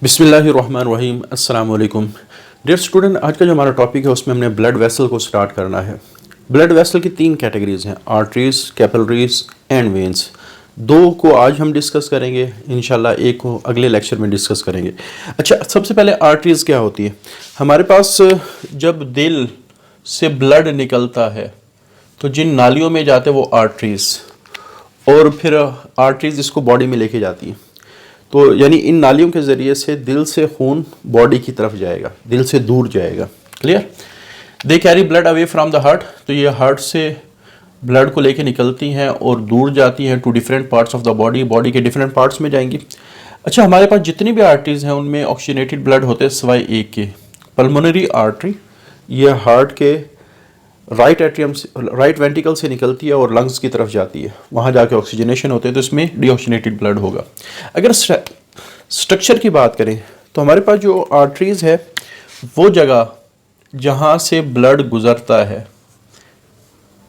बिस्मिल्लाहिर्रहमानिर्रहीम अस्सलाम वालेकुम डियर स्टूडेंट। आज का जो हमारा टॉपिक है उसमें हमने ब्लड वेसल को स्टार्ट करना है। ब्लड वेसल की तीन कैटेगरीज हैं, आर्टरीज, कैपिलरीज एंड वेन्स। दो को आज हम डिस्कस करेंगे इंशाल्लाह, एक को अगले लेक्चर में डिस्कस करेंगे। अच्छा, सबसे पहले आर्टरीज क्या होती है। हमारे पास जब दिल से ब्लड निकलता है तो जिन नालियों में जाते हैं वो आर्टरीज, और फिर आर्टरीज इसको बॉडी में लेके जाती है। तो यानी इन नालियों के ज़रिए से दिल से खून बॉडी की तरफ जाएगा, दिल से दूर जाएगा। Clear. They carry blood away from the heart. तो ये हार्ट से ब्लड को लेके निकलती हैं और दूर जाती हैं to different parts of the body, body के डिफरेंट पार्ट्स में जाएंगी। अच्छा, हमारे पास जितनी भी आर्टरीज हैं उनमें ऑक्सीजनेटेड ब्लड होते हैं सिवाय एक के, पल्मोनरी आर्टरी। ये हार्ट के राइट एट्रियम से, राइट वेंट्रिकल से निकलती है और लंग्स की तरफ जाती है, वहाँ जाके ऑक्सीजनेशन होते हैं, तो इसमें डीऑक्सीजनेटेड ब्लड होगा। अगर स्ट्रक्चर की बात करें तो हमारे पास जो आर्टरीज है वो जगह जहाँ से ब्लड गुजरता है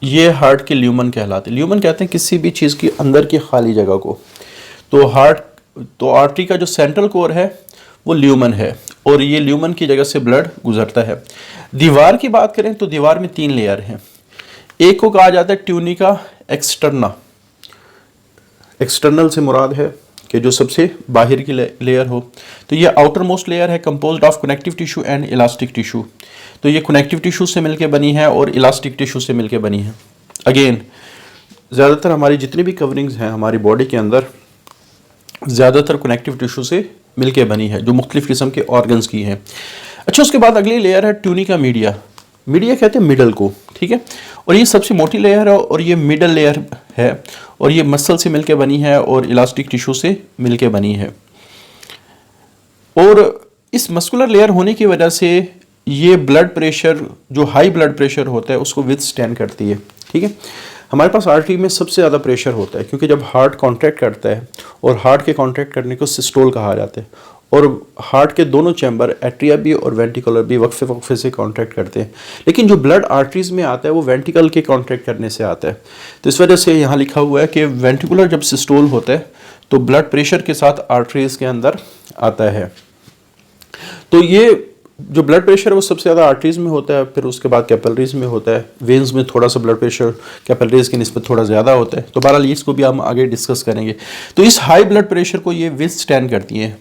ये हार्ट के ल्यूमन कहलाते हैं। ल्यूमन कहते हैं किसी भी चीज़ की अंदर की खाली जगह को। तो आर्टरी का जो सेंट्रल कोर है वो ल्यूमन है और ये ल्यूमन की जगह से ब्लड गुजरता है। दीवार की बात करें तो दीवार में तीन लेयर हैं। एक को कहा जाता है ट्यूनिका एक्सटर्ना। एक्सटर्नल से मुराद है कि जो सबसे बाहर की लेयर हो। तो ये आउटर मोस्ट लेयर है, composed of connective tissue and elastic tissue. तो ये कनेक्टिव टिश्यू से मिलकर बनी है और इलास्टिक टिश्यू से मिलकर बनी है। अगेन ज़्यादातर हमारी जितनी भी कवरिंग्स हैं हमारी बॉडी के अंदर ज़्यादातर कनेक्टिव टिश्यू से मिलके बनी है, जो मुख्तलिफ किस्म के ऑर्गन्स की हैं। अच्छा, उसके बाद अगली लेयर है ट्यूनिका मीडिया। मीडिया कहते हैं मिडल को, ठीक है। और ये सबसे मोटी लेयर है और ये मिडल लेयर है और ये मसल से मिलके बनी है और इलास्टिक टिश्यू से मिलके बनी है। और इस मस्कुलर लेयर होने की वजह से ये ब्लड प्रेशर, जो हाई ब्लड प्रेशर होता है उसको विथस्टैंड करती है, ठीक है। हमारे पास आर्टरी में सबसे ज़्यादा प्रेशर होता है क्योंकि जब हार्ट कॉन्ट्रैक्ट करता है, और हार्ट के कॉन्ट्रैक्ट करने को सिस्टोल कहा जाता है, और हार्ट के दोनों चैम्बर एट्रिया भी और वेंट्रिकुलर भी वक्फे वक्फे से कॉन्ट्रैक्ट करते हैं। लेकिन जो ब्लड आर्टरीज में आता है वो वेंट्रिकल के कॉन्ट्रैक्ट करने से आता है। तो इस वजह से यहाँ लिखा हुआ है कि वेंट्रिकुलर जब सिस्टोल होता है तो ब्लड प्रेशर के साथ आर्टरीज के अंदर आता है। तो ये जो ब्लड प्रेशर है वो सबसे ज़्यादा आर्टरीज में होता है, फिर उसके बाद कैपिलरीज में होता है। वेन्स में थोड़ा सा ब्लड प्रेशर कैपिलरीज की निस्बत थोड़ा ज़्यादा होता है। तो बहरहाल इसको भी हम आगे डिस्कस करेंगे। तो इस हाई ब्लड प्रेशर को ये विथस्टैंड करती हैं।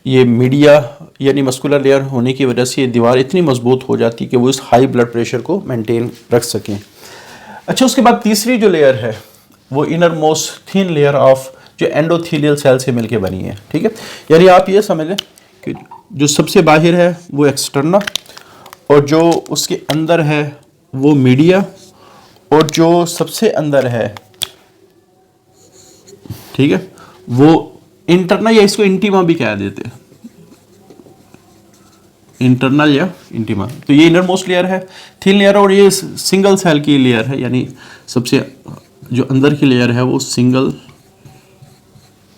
ये मीडिया यानी मस्कुलर लेयर होने की वजह से ये दीवार इतनी मजबूत हो जाती है कि वो इस हाई ब्लड प्रेशर को मेनटेन रख सकें। अच्छा, उसके बाद तीसरी जो लेयर है वो inner most thin layer of जो एंडोथीलियल सेल से मिलकर बनी है, ठीक है। यानी आप ये समझ लें कि जो सबसे बाहर है वो एक्सटर्ना, और जो उसके अंदर है वो मीडिया, और जो सबसे अंदर है, ठीक है, वो इंटरनल, या इसको इंटीमा भी कह देते हैं, इंटरनल या इंटीमा। तो ये इनर मोस्ट लेयर है, थिन लेयर, और ये सिंगल सेल की लेयर है, यानी सबसे जो अंदर की लेयर है वो सिंगल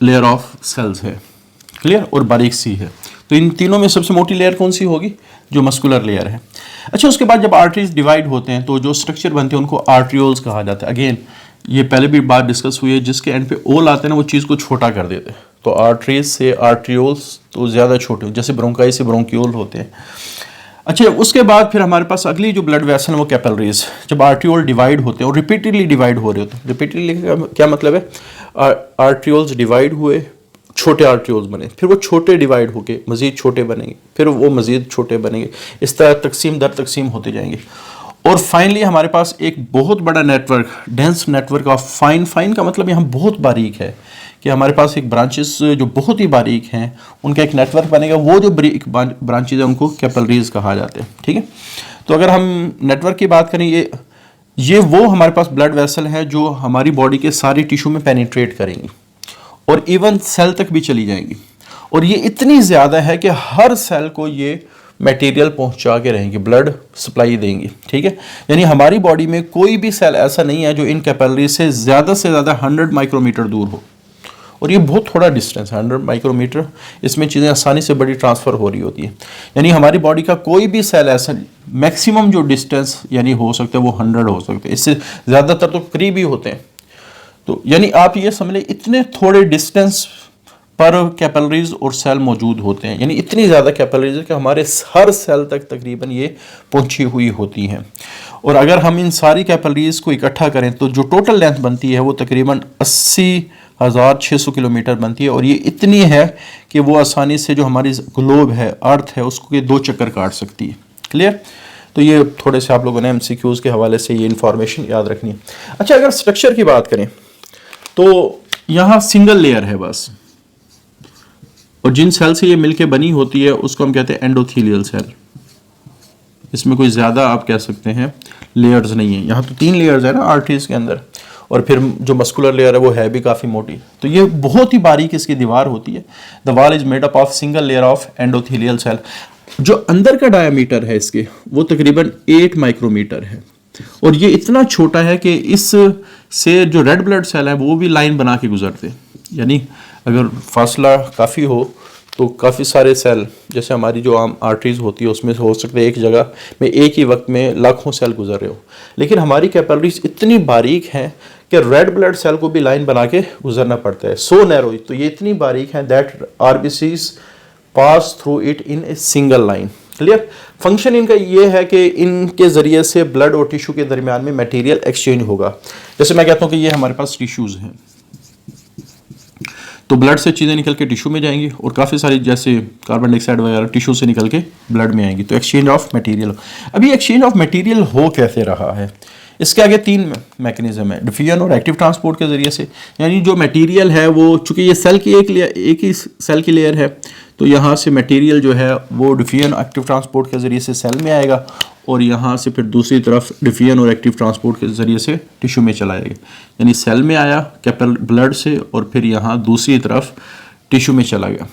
लेयर ऑफ सेल्स है। क्लियर, और बारीक सी है। तो इन तीनों में सबसे मोटी लेयर कौन सी होगी? जो मस्कुलर लेयर है। अच्छा, उसके बाद जब आर्टरीज डिवाइड होते हैं तो जो स्ट्रक्चर बनते हैं उनको आर्ट्रियोल्स कहा जाता है। अगेन ये पहले भी बात डिस्कस हुई है, जिसके एंड पे ओल आते हैं ना वो चीज़ को छोटा कर देते हैं। तो आर्टरीज से आर्ट्रियोल्स तो ज़्यादा छोटे, जैसे ब्रोंकाई से ब्रोंक्यूल होते हैं। अच्छा, उसके बाद फिर हमारे पास अगली जो ब्लड वेसल है वो कैपिलरीज। जब आर्ट्रियोल डिवाइड होते हैं और रिपीटेडली डिवाइड हो रहे होते हैं, रिपीटेडली क्या मतलब है, आर्ट्रियोल्स डिवाइड हुए, छोटे आर्ट्रियोल्स बने, फिर वो छोटे डिवाइड होके मज़ीद छोटे बनेंगे, फिर वो मज़ीद छोटे बनेंगे, इस तरह तकसीम दर तकसीम होते जाएंगे। और फाइनली हमारे पास एक बहुत बड़ा network, dense network of fine का मतलब यहाँ बहुत बारीक है कि हमारे पास एक ब्रांचेस जो बहुत ही बारीक हैं उनका एक नेटवर्क बनेगा। वो जो बारीक ब्रांचेज हैं उनको कैपिलरीज कहा जाते हैं, ठीक है। तो अगर हम नेटवर्क की बात करें, ये वो हमारे पास ब्लड वेसल है जो हमारी बॉडी के सारे टिश्यू में पेनिट्रेट करेंगी और इवन सेल तक भी चली जाएंगी। और ये इतनी ज़्यादा है कि हर सेल को ये मटेरियल पहुंचा के रहेंगी, ब्लड सप्लाई देंगी, ठीक है। यानी हमारी बॉडी में कोई भी सेल ऐसा नहीं है जो इन कैपिलरी से ज़्यादा 100 माइक्रोमीटर दूर हो। और ये बहुत थोड़ा डिस्टेंस है, 100 माइक्रोमीटर, इसमें चीज़ें आसानी से बड़ी ट्रांसफ़र हो रही होती है। यानी हमारी बॉडी का कोई भी सेल ऐसा, मैक्सिमम जो डिस्टेंस यानी हो सकता है वो 100 हो सकते हैं, इससे ज़्यादातर तो करीब ही होते हैं। तो यानी आप ये समझ लें इतने थोड़े डिस्टेंस पर कैपिलरीज और सेल मौजूद होते हैं, यानी इतनी ज़्यादा कैपिलरीज है कि हमारे हर सेल तक तकरीबन ये पहुंची हुई होती हैं। और अगर हम इन सारी कैपिलरीज को इकट्ठा करें तो जो टोटल लेंथ बनती है वो तकरीबन 80,600 किलोमीटर बनती है। और ये इतनी है कि वो आसानी से जो हमारी ग्लोब है, अर्थ है, उसको ये 2 चक्कर काट सकती है। क्लियर? तो ये थोड़े से आप लोगों ने MCQs के हवाले से ये इंफॉर्मेशन याद रखनी है। अच्छा, अगर स्ट्रक्चर की बात करें तो यहाँ सिंगल लेयर है बस, और जिन सेल से ये मिलके बनी होती है उसको हम कहते हैं एंडोथेलियल सेल। इसमें कोई ज़्यादा आप कह सकते हैं लेयर्स नहीं है। यहाँ तो 3 लेयर्स है ना आर्टरीज के अंदर, और फिर जो मस्कुलर लेयर है वो है भी काफ़ी मोटी। तो ये बहुत ही बारीक इसकी दीवार होती है। The wall is made up of single layer of endothelial cell. जो अंदर का डायामीटर है इसके वो तकरीबन 8 माइक्रोमीटर है, और ये इतना छोटा है कि इस से जो रेड ब्लड सेल है वो भी लाइन बना के गुजरते हैं। यानी अगर फासला काफ़ी हो तो काफ़ी सारे सेल, जैसे हमारी जो आम आर्टरीज होती है उसमें हो सकते हैं एक जगह में एक ही वक्त में लाखों सेल गुजर रहे हो, लेकिन हमारी कैपिलरीज इतनी बारीक हैं कि रेड ब्लड सेल को भी लाइन बना के गुजरना पड़ता है। सो नैरो, तो ये इतनी बारीक है that RBCs pass through it in a single line. Clear? Function इनका ये है कि इनके ज़रिए से ब्लड और टिश्यू के दरमियान में मटेरियल एक्सचेंज होगा। जैसे मैं कहता हूँ कि ये हमारे पास टिश्यूज़ हैं, तो ब्लड से चीज़ें निकल के टिश्यू में जाएंगी, और काफ़ी सारी जैसे कार्बन डाइऑक्साइड वगैरह टिश्यू से निकल के ब्लड में आएंगी, तो एक्सचेंज ऑफ मटेरियल। अभी एक्सचेंज ऑफ मटेरियल हो कैसे रहा है? इसके आगे 3 मैकेनिज्म है, डिफ्यूजन और एक्टिव ट्रांसपोर्ट के ज़रिए से। यानी जो मटेरियल है वो, चूँकि ये सेल की एक ही सेल की लेयर है, तो यहाँ से मटेरियल जो है वो डिफ्यूजन एक्टिव ट्रांसपोर्ट के ज़रिए से सेल में आएगा, और यहाँ से फिर दूसरी तरफ डिफ्यूजन और एक्टिव ट्रांसपोर्ट के ज़रिए से टिश्यू में चला जाएगा। यानी सेल में आया ब्लड से, और फिर यहाँ दूसरी तरफ टिश्यू में चला गया।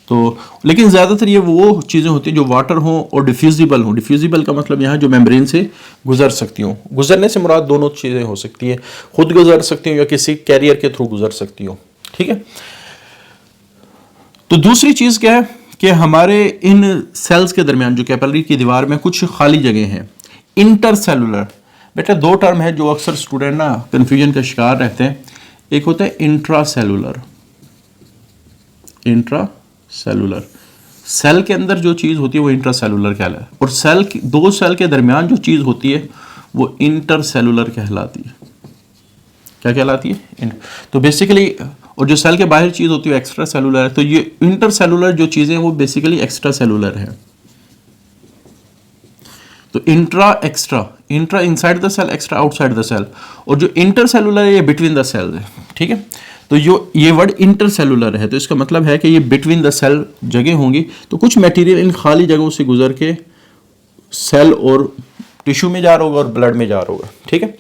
तो लेकिन ज़्यादातर ये वो चीज़ें होती हैं जो वाटर हों और डिफ्यूजिबल हों। डिफ्यूजिबल का मतलब यहाँ जो मेम्ब्रेन से गुजर सकती हों। गुजरने से मुराद दोनों चीज़ें हो सकती हैं, खुद गुजर सकती हो या किसी कैरियर के थ्रू गुजर सकती हो। ठीक है? तो दूसरी चीज़ क्या है कि हमारे इन सेल्स के दरमियान जो कैपिलरी की दीवार में कुछ खाली जगह हैं, इंटरसेलुलर। बेटा 2 टर्म है जो अक्सर स्टूडेंट ना कन्फ्यूजन का शिकार रहते हैं। एक होता है इंट्रासेलुलर, इंट्रासेलुलर सेल के अंदर जो चीज़ होती है वो इंट्रासेलुलर कहलाती है, और सेल 2 सेल के दरमियान जो चीज़ होती है वो इंटरसेलुलर कहलाती है। क्या कहलाती है? तो बेसिकली, और जो सेल के बाहर चीज़ होती है एक्स्ट्रा सेलुलर है। तो ये इंटरसेलुलर जो चीज़ें वो बेसिकली एक्स्ट्रा सेलुलर है। तो intra inside the cell, extra outside the cell, और जो इंटरसेलुलर है ये बिटवीन द सेल है। ठीक है? तो जो ये वर्ड इंटरसेलुलर है तो इसका मतलब है कि ये बिटवीन द सेल जगह होंगी। तो कुछ मटेरियल इन खाली जगहों से गुजर के सेल और टिश्यू में जा रहा होगा और ब्लड में जा रहा होगा। ठीक है?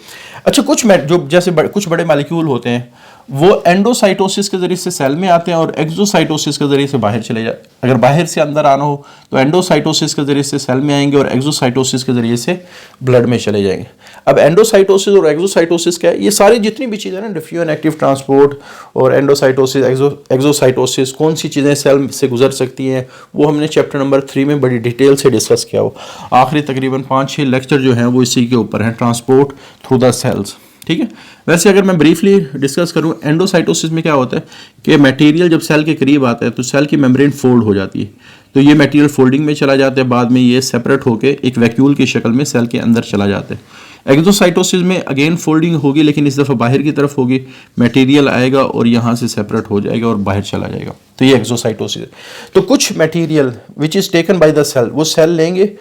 अच्छा, कुछ बड़े मॉलिक्यूल होते हैं वो एंडोसाइटोसिस के जरिए से सेल में आते हैं और एक्सोसाइटोसिस के जरिए से बाहर चले जाते। अगर बाहर से अंदर आना हो तो एंडोसाइटोसिस के जरिए से सेल में आएंगे और एक्सोसाइटोसिस के जरिए से ब्लड में चले जाएंगे। अब एंडोसाइटोसिस और एक्सोसाइटोसिस क्या है? ये सारी जितनी भी चीज़ें ना, डिफ्यूजन, एक्टिव ट्रांसपोर्ट और एंडोसाइटोसिस, एक्सोसाइटोसिस, कौन सी चीज़ें सेल से गुजर सकती हैं वो हमने चैप्टर नंबर 3 में बड़ी डिटेल से डिस्कस किया हो। आखिरी तकरीबन 5-6 लेक्चर जो हैं वो इसी के ऊपर हैं, ट्रांसपोर्ट थ्रू द सेल्स। ठीक है? वैसे अगर मैं ब्रीफली डिस्कस करूं, एंडोसाइटोसिस में क्या होता है कि मटेरियल जब सेल के करीब आता है तो सेल की मेम्ब्रेन फोल्ड हो जाती है, तो ये मटेरियल फोल्डिंग में चला जाता है, बाद में ये सेपरेट होकर एक वैक्यूल की शक्ल में सेल के अंदर चला जाता है। एक्सोसाइटोसिस में अगेन फोल्डिंग होगी, लेकिन इस दफ़ा बाहर की तरफ होगी, मटेरियल आएगा और यहाँ से सेपरेट हो जाएगा और बाहर चला जाएगा, तो ये एक्सोसाइटोसिस है। तो कुछ material which is taken by the cell, वो सेल लेंगे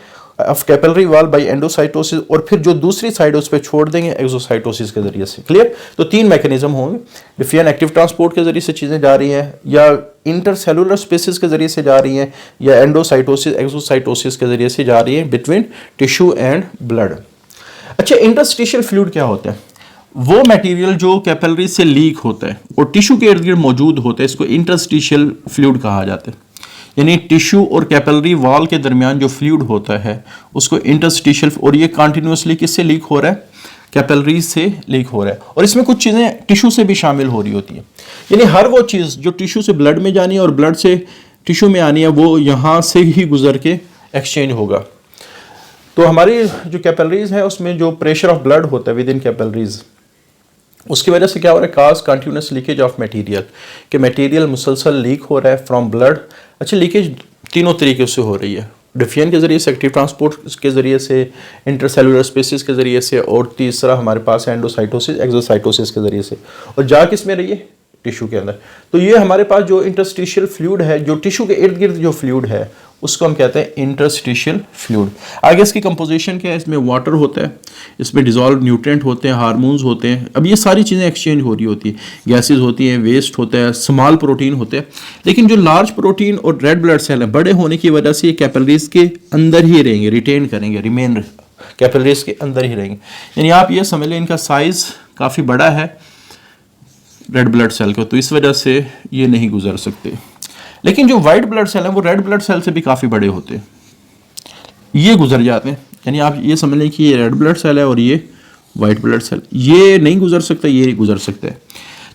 of capillary wall by endocytosis, और फिर जो दूसरी साइड उस पर छोड़ देंगे एक्सोसाइटोसिस के जरिए से। क्लियर? तो 3 मैकेनिज्म होंगे, डिफ्यूजन एक्टिव ट्रांसपोर्ट के जरिए से चीज़ें जा रही हैं, या इंटरसेलुलर स्पेसिस के जरिए से जा रही हैं, या एंडोसाइटोसिस एक्सोसाइटोसिस के जरिए से जा रही हैं बिटवीन टिश्यू एंड ब्लड। अच्छा, इंटरस्टिशियल फ्लूइड क्या होता है? वो मटेरियल जो कैपिलरी से लीक होता है और टिश्यू के इर्द गिर्द मौजूद होता है, इसको इंटरस्टिशियल फ्लूइड कहा जाता है। यानी टिश्यू और कैपिलरी वॉल के दरमियान जो फ्लूइड होता है उसको इंटरस्टिशियल, और ये कंटिन्यूसली किससे लीक हो रहा है? कैपिलरीज से लीक हो रहा है, और इसमें कुछ चीज़ें टिश्यू से भी शामिल हो रही होती है। यानी हर वो चीज़ जो टिश्यू से ब्लड में जानी है और ब्लड से टिश्यू में आनी है वो यहाँ से ही गुजर के एक्सचेंज होगा। तो हमारी जो कैपिलरीज है उसमें जो प्रेशर ऑफ ब्लड होता है विद इन कैपिलरीज, उसकी वजह से क्या हो रहा है, काज कंटिन्यूस लीकेज ऑफ मटेरियल, कि मटेरियल मुसलसल लीक हो रहा है फ्रॉम ब्लड। अच्छा, लीकेज तीनों तरीके से हो रही है, डिफियन के ज़रिए से, एक्टिव ट्रांसपोर्ट के ज़रिए से, इंटरसेलुलर स्पेसिस के ज़रिए से, और तीसरा हमारे पास है एंडोसाइटोसिस एक्सोसाइटोसिस के ज़रिए से। और जा किस में रही है, टिश्यू के अंदर। तो ये हमारे पास जो इंटरस्टिशियल फ्लूइड है, जो टिश्यू के इर्द गिर्द जो फ्लूइड है, उसको हम कहते हैं इंटरस्टिशियल फ्लूइड। आगे इसकी कंपोजिशन क्या है, इसमें वाटर होता है, इसमें डिजॉल्व न्यूट्रिएंट होते हैं, हार्मोन्स होते हैं। अब ये सारी चीज़ें एक्सचेंज हो रही होती है, गैसेज होती हैं, वेस्ट होता है, स्मॉल प्रोटीन होते हैं। लेकिन जो लार्ज प्रोटीन और रेड ब्लड सेल है, बड़े होने की वजह से ये कैपिलरीज के अंदर ही रहेंगे, रिटेन करेंगे, रिमेन कैपिलरीज के अंदर ही रहेंगे। यानी आप ये समझ लें इनका साइज काफ़ी बड़ा है रेड ब्लड सेल को, तो इस वजह से ये नहीं गुजर सकते। लेकिन जो वाइट ब्लड सेल है वो रेड ब्लड सेल से भी काफ़ी बड़े होते हैं, ये गुजर जाते हैं। यानी आप ये समझ लें कि ये रेड ब्लड सेल है और ये वाइट ब्लड सेल, ये नहीं गुजर सकता, ये गुजर सकता है।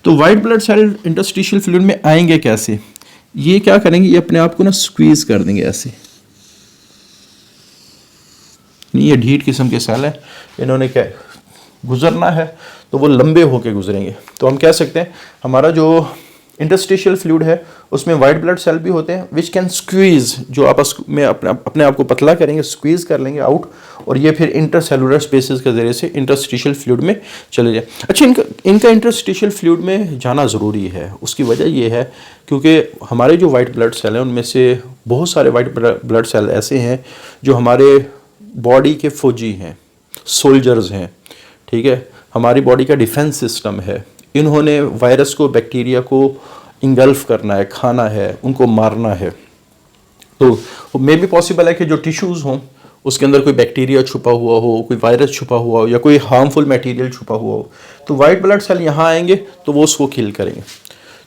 तो white blood cell interstitial fluid में आएंगे कैसे, ये क्या करेंगे, ये अपने आप को ना स्क्वीज कर देंगे ऐसे। नहीं, ये ढीठ किस्म के सेल है, इन्होंने क्या गुजरना है तो वो लंबे होके गुजरेंगे। तो हम कह सकते हैं हमारा जो इंटरस्टिशियल फ्लूइड है उसमें वाइट ब्लड सेल भी होते हैं विच कैन स्क्वीज, जो आपस में अपने आप को पतला करेंगे, स्क्वीज कर लेंगे आउट, और ये फिर इंटरसेलुलर स्पेसेस के जरिए से इंटरस्टिशियल फ्लूइड में चले जाए। अच्छा, इनका इंटरस्टिशियल फ्लूइड में जाना ज़रूरी है। उसकी वजह ये है क्योंकि हमारे जो वाइट ब्लड सेल हैं उनमें से बहुत सारे वाइट ब्लड सेल ऐसे हैं जो हमारे बॉडी के फौजी हैं, सोल्जर्स हैं, ठीक है, हमारी बॉडी का डिफेंस सिस्टम है। इन्होंने वायरस को, बैक्टीरिया को इंगल्फ करना है, खाना है, उनको मारना है। तो मे भी पॉसिबल है कि जो टिश्यूज़ हों उसके अंदर कोई बैक्टीरिया छुपा हुआ हो, कोई वायरस छुपा हुआ हो, या कोई हार्मफुल मटेरियल छुपा हुआ हो, तो वाइट ब्लड सेल यहाँ आएंगे तो वो उसको किल करेंगे।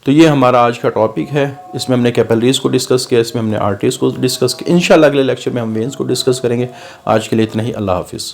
तो ये हमारा आज का टॉपिक है। इसमें हमने कैपिलरीज को डिस्कस किया, इसमें हमने आर्टरीज को डिस्कस किया। इंशाल्लाह अगले लेक्चर में हम वेन्स को डिस्कस करेंगे। आज के लिए इतना ही। अल्लाह हाफिज़।